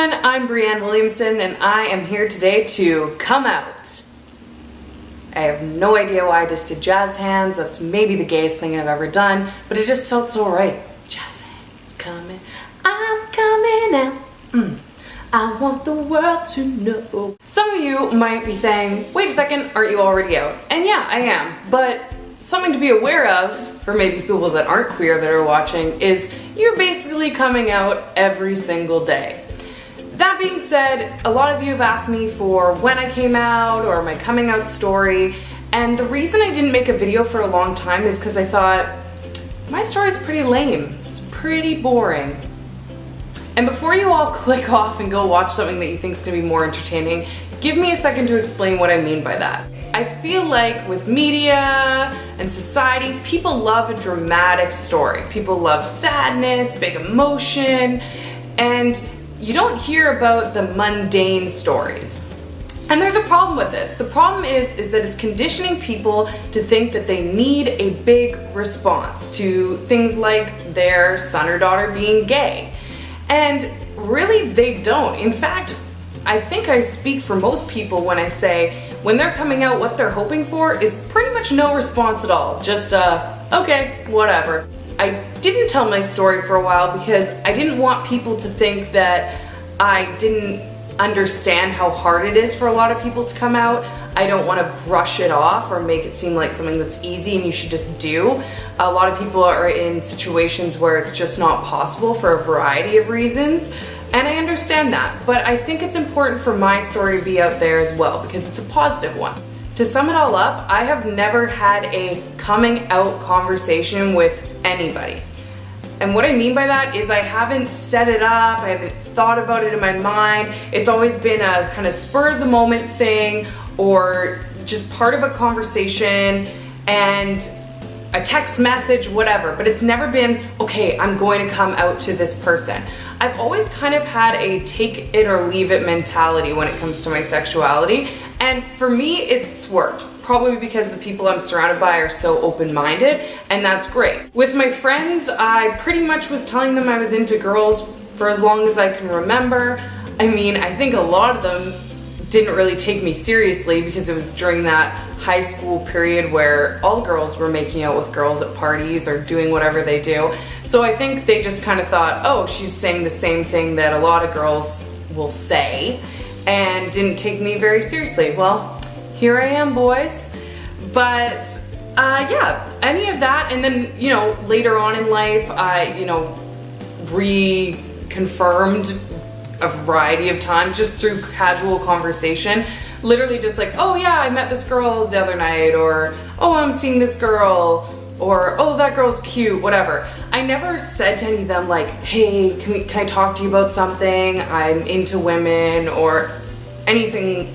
everyone, I'm Brianne Williamson and I am here today to come out. I have no idea why I just did jazz hands. That's maybe the gayest thing I've ever done, but it just felt so right. Jazz hands coming, I'm coming out. I want the world to know. Some of you might be saying, wait a second, aren't you already out? And yeah, I am, but something to be aware of, for maybe people that aren't queer that are watching, is you're basically coming out every single day. That being said, a lot of you have asked me for when I came out or my coming out story, and the reason I didn't make a video for a long time is because I thought, my story's pretty lame. It's pretty boring. And before you all click off and go watch something that you think is going to be more entertaining, give me a second to explain what I mean by that. I feel like with media and society, people love a dramatic story. People love sadness, big emotion, and you don't hear about the mundane stories. And there's a problem with this. The problem is that it's conditioning people to think that they need a big response to things like their son or daughter being gay. And really, they don't. In fact, I think I speak for most people when I say when they're coming out, what they're hoping for is pretty much no response at all. Just, okay, whatever. I didn't tell my story for a while because I didn't want people to think that I didn't understand how hard it is for a lot of people to come out. I don't want to brush it off or make it seem like something that's easy and you should just do. A lot of people are in situations where it's just not possible for a variety of reasons, and I understand that, but I think it's important for my story to be out there as well because it's a positive one. To sum it all up, I have never had a coming out conversation with anybody. And what I mean by that is I haven't set it up, I haven't thought about it in my mind. It's always been a kind of spur of the moment thing or just part of a conversation and a text message, whatever, but it's never been, okay, I'm going to come out to this person. I've always kind of had a take it or leave it mentality when it comes to my sexuality, and for me, it's worked. Probably because the people I'm surrounded by are so open-minded, and that's great. With my friends, I pretty much was telling them I was into girls for as long as I can remember. I mean, I think a lot of them didn't really take me seriously because it was during that high school period where all girls were making out with girls at parties or doing whatever they do. So I think they just kind of thought, oh, she's saying the same thing that a lot of girls will say, and didn't take me very seriously. Well, here I am, boys. But yeah, any of that, and then, you know, later on in life, I, you know, reconfirmed a variety of times just through casual conversation. Literally just like, oh yeah, I met this girl the other night, or oh, I'm seeing this girl, or oh, that girl's cute, whatever. I never said to any of them like, hey, can I talk to you about something? I'm into women, or anything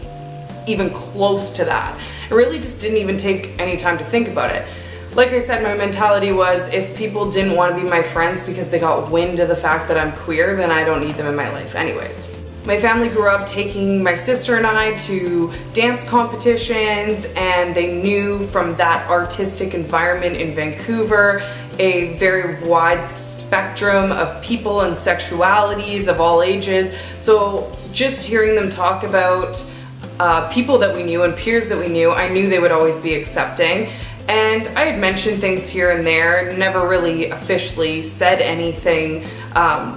even close to that. I really just didn't even take any time to think about it. Like I said, my mentality was if people didn't want to be my friends because they got wind of the fact that I'm queer, then I don't need them in my life anyways. My family grew up taking my sister and I to dance competitions, and they knew from that artistic environment in Vancouver a very wide spectrum of people and sexualities of all ages. So just hearing them talk about people that we knew and peers that we knew, I knew they would always be accepting. And I had mentioned things here and there, never really officially said anything,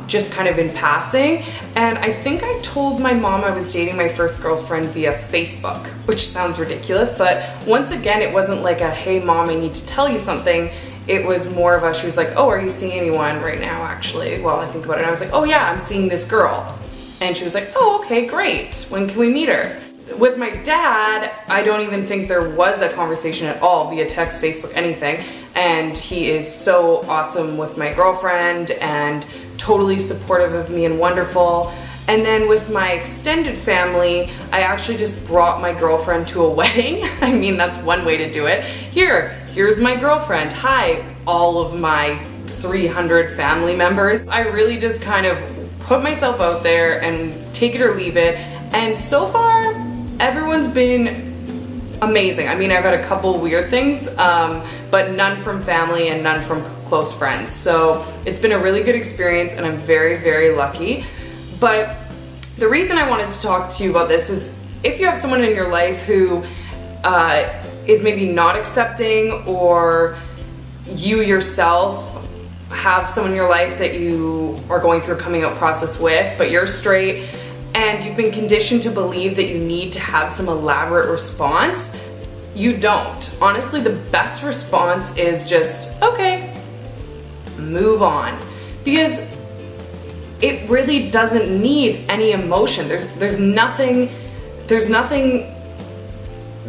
just kind of in passing. And I think I told my mom I was dating my first girlfriend via Facebook, which sounds ridiculous, but once again, it wasn't like a, hey mom, I need to tell you something. It was more of a, she was like, oh, are you seeing anyone right now actually? Well, I think about it, and I was like, oh yeah, I'm seeing this girl. And she was like, oh, okay, great. When can we meet her? With my dad, I don't even think there was a conversation at all via text, Facebook, anything. And he is so awesome with my girlfriend and totally supportive of me and wonderful. And then with my extended family, I actually just brought my girlfriend to a wedding. I mean, that's one way to do it. Here's my girlfriend. Hi, all of my 300 family members. I really just kind of put myself out there and take it or leave it. And so far, everyone's been amazing. I mean, I've had a couple weird things, but none from family and none from close friends. So it's been a really good experience and I'm very, very lucky. But The reason I wanted to talk to you about this is if you have someone in your life who is maybe not accepting, or you yourself have someone in your life that you are going through a coming out process with, but you're straight, and you've been conditioned to believe that you need to have some elaborate response, you don't. Honestly, the best response is just, okay, move on. Because it really doesn't need any emotion. There's nothing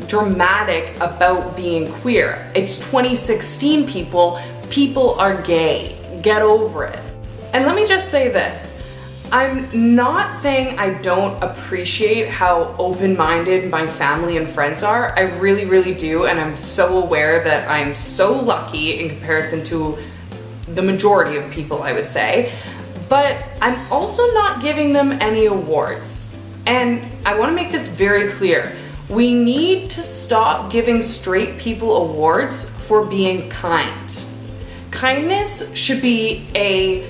dramatic about being queer. It's 2016, people. People are gay. Get over it. And let me just say this. I'm not saying I don't appreciate how open-minded my family and friends are. I really, really do, and I'm so aware that I'm so lucky in comparison to the majority of people, I would say. But I'm also not giving them any awards. And I want to make this very clear. We need to stop giving straight people awards for being kind. Kindness should be a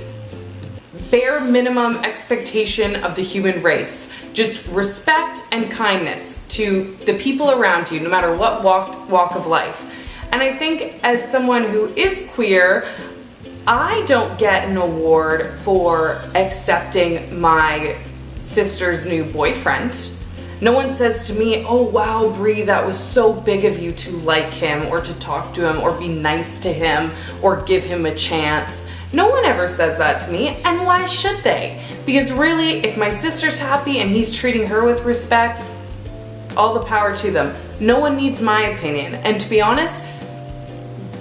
bare minimum expectation of the human race. Just respect and kindness to the people around you, no matter what walk of life. And I think as someone who is queer, I don't get an award for accepting my sister's new boyfriend. No one says to me, oh wow, Brie, that was so big of you to like him, or to talk to him, or be nice to him, or give him a chance. No one ever says that to me, and why should they? Because really, if my sister's happy and he's treating her with respect, all the power to them. No one needs my opinion. And to be honest,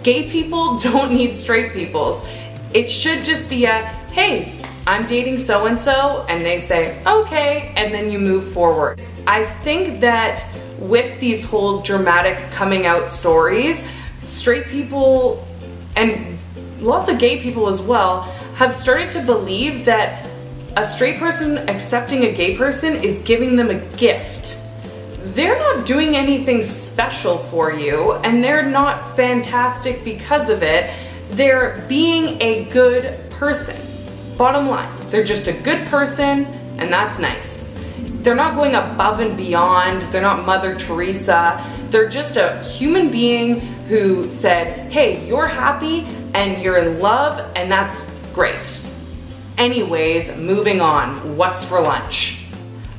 gay people don't need straight people's. It should just be a, hey, I'm dating so-and-so, and they say, okay, and then you move forward. I think that with these whole dramatic coming out stories, straight people, and lots of gay people as well, have started to believe that a straight person accepting a gay person is giving them a gift. They're not doing anything special for you, and they're not fantastic because of it. They're being a good person. Bottom line, they're just a good person, and that's nice. They're not going above and beyond. They're not Mother Teresa. They're just a human being who said, hey, you're happy and you're in love, and that's great. Anyways, moving on. What's for lunch?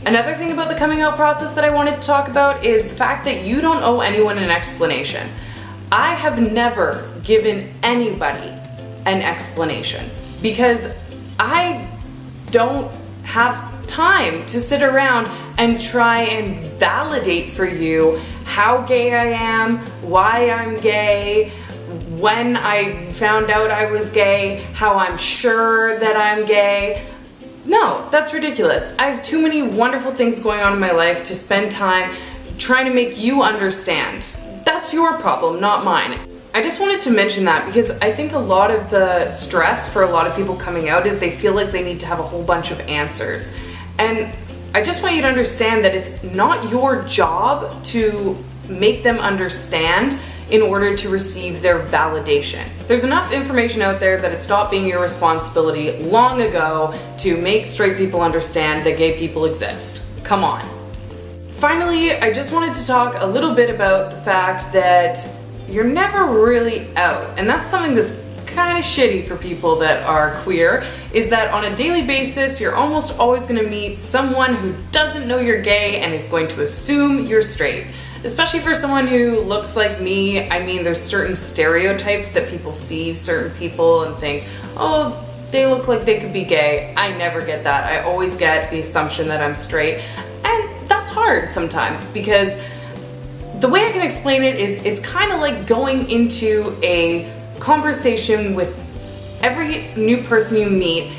Another thing about the coming out process that I wanted to talk about is the fact that you don't owe anyone an explanation. I have never given anybody an explanation because I don't have time to sit around and try and validate for you how gay I am, why I'm gay, when I found out I was gay, how I'm sure that I'm gay. No, that's ridiculous. I have too many wonderful things going on in my life to spend time trying to make you understand. That's your problem, not mine. I just wanted to mention that because I think a lot of the stress for a lot of people coming out is they feel like they need to have a whole bunch of answers. And I just want you to understand that it's not your job to make them understand in order to receive their validation. There's enough information out there that it stopped being your responsibility long ago to make straight people understand that gay people exist. Come on. Finally, I just wanted to talk a little bit about the fact that you're never really out, and that's something that's kind of shitty for people that are queer, is that on a daily basis you're almost always going to meet someone who doesn't know you're gay and is going to assume you're straight. Especially for someone who looks like me. I mean, there's certain stereotypes that people see certain people and think, oh, they look like they could be gay. I never get that. I always get the assumption that I'm straight, and that's hard sometimes because the way I can explain it is it's kind of like going into a conversation with every new person you meet,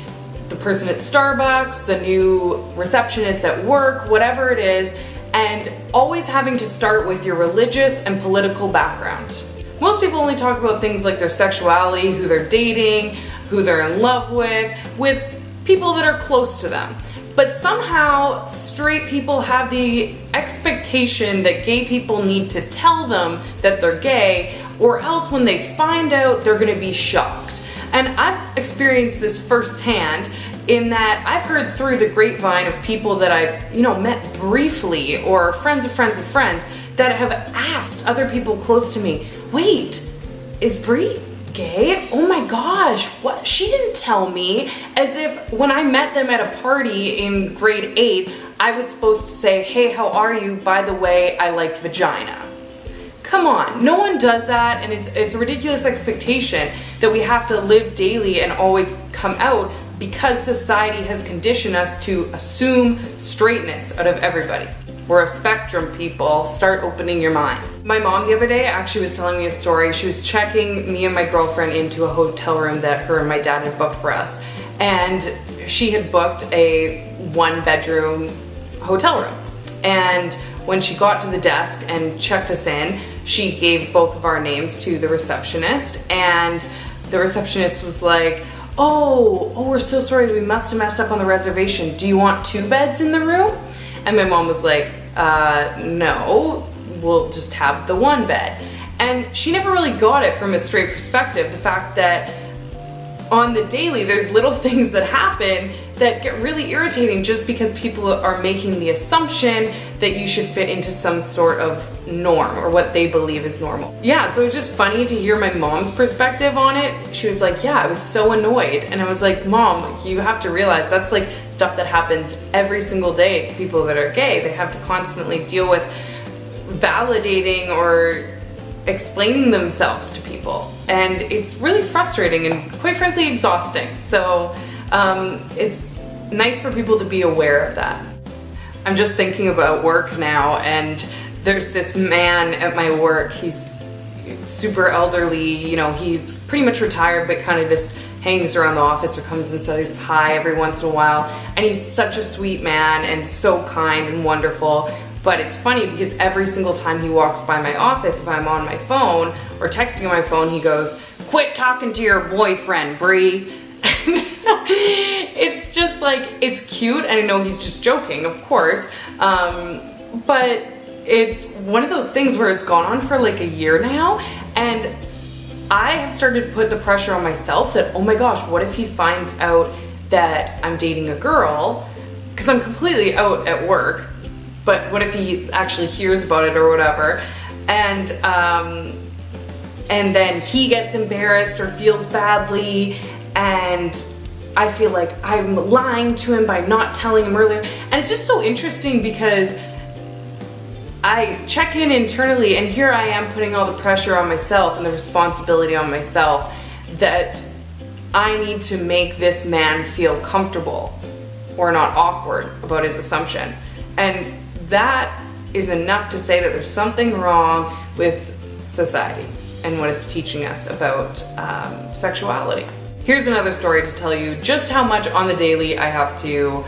the person at Starbucks, the new receptionist at work, whatever it is, and always having to start with your religious and political background. Most people only talk about things like their sexuality, who they're dating, who they're in love with people that are close to them. But somehow straight people have the expectation that gay people need to tell them that they're gay, or else when they find out they're gonna be shocked. And I've experienced this firsthand. in that I've heard through the grapevine of people that I've, met briefly, or friends of friends of friends, that have asked other people close to me, wait, is Brie gay? Oh my gosh, what? She didn't tell me. As if when I met them at a party in grade 8, I was supposed to say, hey, how are you? By the way, I like vagina. Come on, no one does that, and it's a ridiculous expectation that we have to live daily and always come out because society has conditioned us to assume straightness out of everybody. We're a spectrum, people. Start opening your minds. My mom the other day actually was telling me a story. She was checking me and my girlfriend into a hotel room that her and my dad had booked for us. And she had booked a 1-bedroom hotel room. And when she got to the desk and checked us in, she gave both of our names to the receptionist, and the receptionist was like, oh, we're so sorry, we must have messed up on the reservation. Do you want 2 beds in the room? And my mom was like, no, we'll just have the 1 bed. And she never really got it from a straight perspective, the fact that on the daily, there's little things that happen that get really irritating just because people are making the assumption that you should fit into some sort of norm or what they believe is normal. Yeah, so it was just funny to hear my mom's perspective on it. She was like, yeah, I was so annoyed. And I was like, Mom, you have to realize that's like stuff that happens every single day to people that are gay. They have to constantly deal with validating or explaining themselves to people, and it's really frustrating and quite frankly exhausting. So it's nice for people to be aware of that. I'm just thinking about work now, and there's this man at my work. He's super elderly, he's pretty much retired, but kind of just hangs around the office or comes and says hi every once in a while, and he's such a sweet man and so kind and wonderful. But it's funny because every single time he walks by my office, if I'm on my phone or texting on my phone, he goes, quit talking to your boyfriend, Brie. It's just like, it's cute, and I know he's just joking, of course, but it's one of those things where it's gone on for like a year now, and I have started to put the pressure on myself that, oh my gosh, what if he finds out that I'm dating a girl? Because I'm completely out at work. But what if he actually hears about it or whatever, and then he gets embarrassed or feels badly, and I feel like I'm lying to him by not telling him earlier. And it's just so interesting because I check in internally, and here I am putting all the pressure on myself and the responsibility on myself that I need to make this man feel comfortable or not awkward about his assumption. And that is enough to say that there's something wrong with society and what it's teaching us about sexuality. Here's another story to tell you just how much on the daily I have to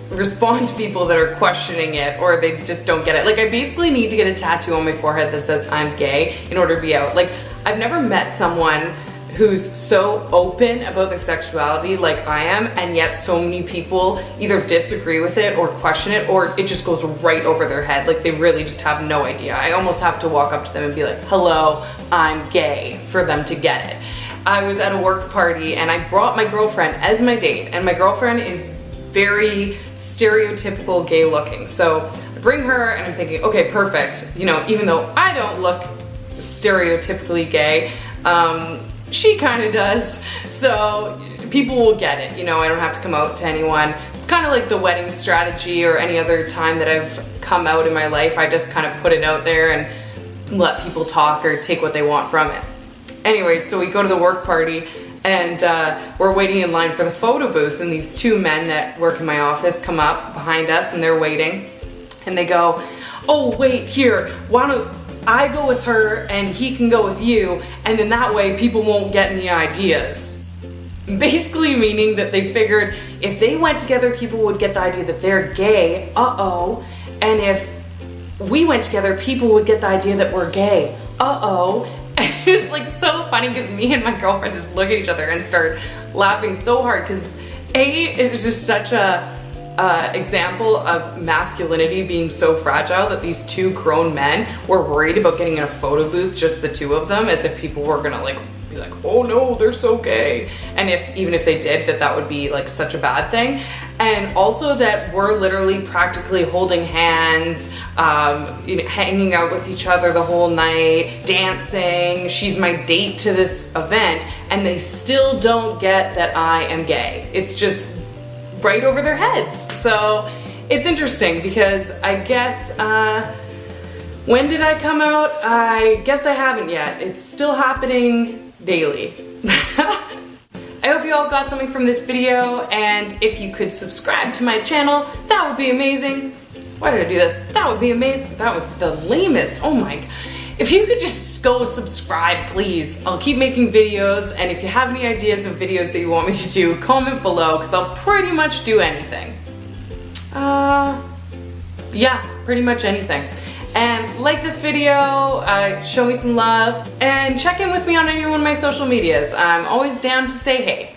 respond to people that are questioning it or they just don't get it. Like, I basically need to get a tattoo on my forehead that says I'm gay in order to be out. Like, I've never met someone who's so open about their sexuality like I am, and yet so many people either disagree with it or question it, or it just goes right over their head. Like, they really just have no idea. I almost have to walk up to them and be like, hello, I'm gay, for them to get it. I was at a work party and I brought my girlfriend as my date, and my girlfriend is very stereotypical gay looking. So I bring her and I'm thinking, okay, perfect. Even though I don't look stereotypically gay, she kind of does, so people will get it. I don't have to come out to anyone. It's kind of like the wedding strategy or any other time that I've come out in my life. I just kind of put it out there and let people talk or take what they want from it. Anyway, so we go to the work party, and we're waiting in line for the photo booth, and these 2 men that work in my office come up behind us, and they're waiting, and they go, oh wait, here, why don't I go with her and he can go with you, and then that way people won't get any ideas. Basically meaning that they figured if they went together, people would get the idea that they're gay, and if we went together, people would get the idea that we're gay, And it's like so funny because me and my girlfriend just look at each other and start laughing so hard because it was just such a example of masculinity being so fragile that these 2 grown men were worried about getting in a photo booth, just the 2 of them, as if people were gonna like be like, oh no, they're so gay. And even if they did, that would be like such a bad thing. And also that we're literally practically holding hands, hanging out with each other the whole night, dancing. She's my date to this event, and they still don't get that I am gay. It's just right over their heads. So it's interesting because I guess, when did I come out? I guess I haven't yet. It's still happening daily. I hope you all got something from this video, and if you could subscribe to my channel, that would be amazing. Why did I do this? That would be amazing. That was the lamest. Oh my. If you could just go subscribe, please. I'll keep making videos, and if you have any ideas of videos that you want me to do, comment below, because I'll pretty much do anything. Yeah, pretty much anything. And like this video, show me some love, and check in with me on any one of my social medias. I'm always down to say hey.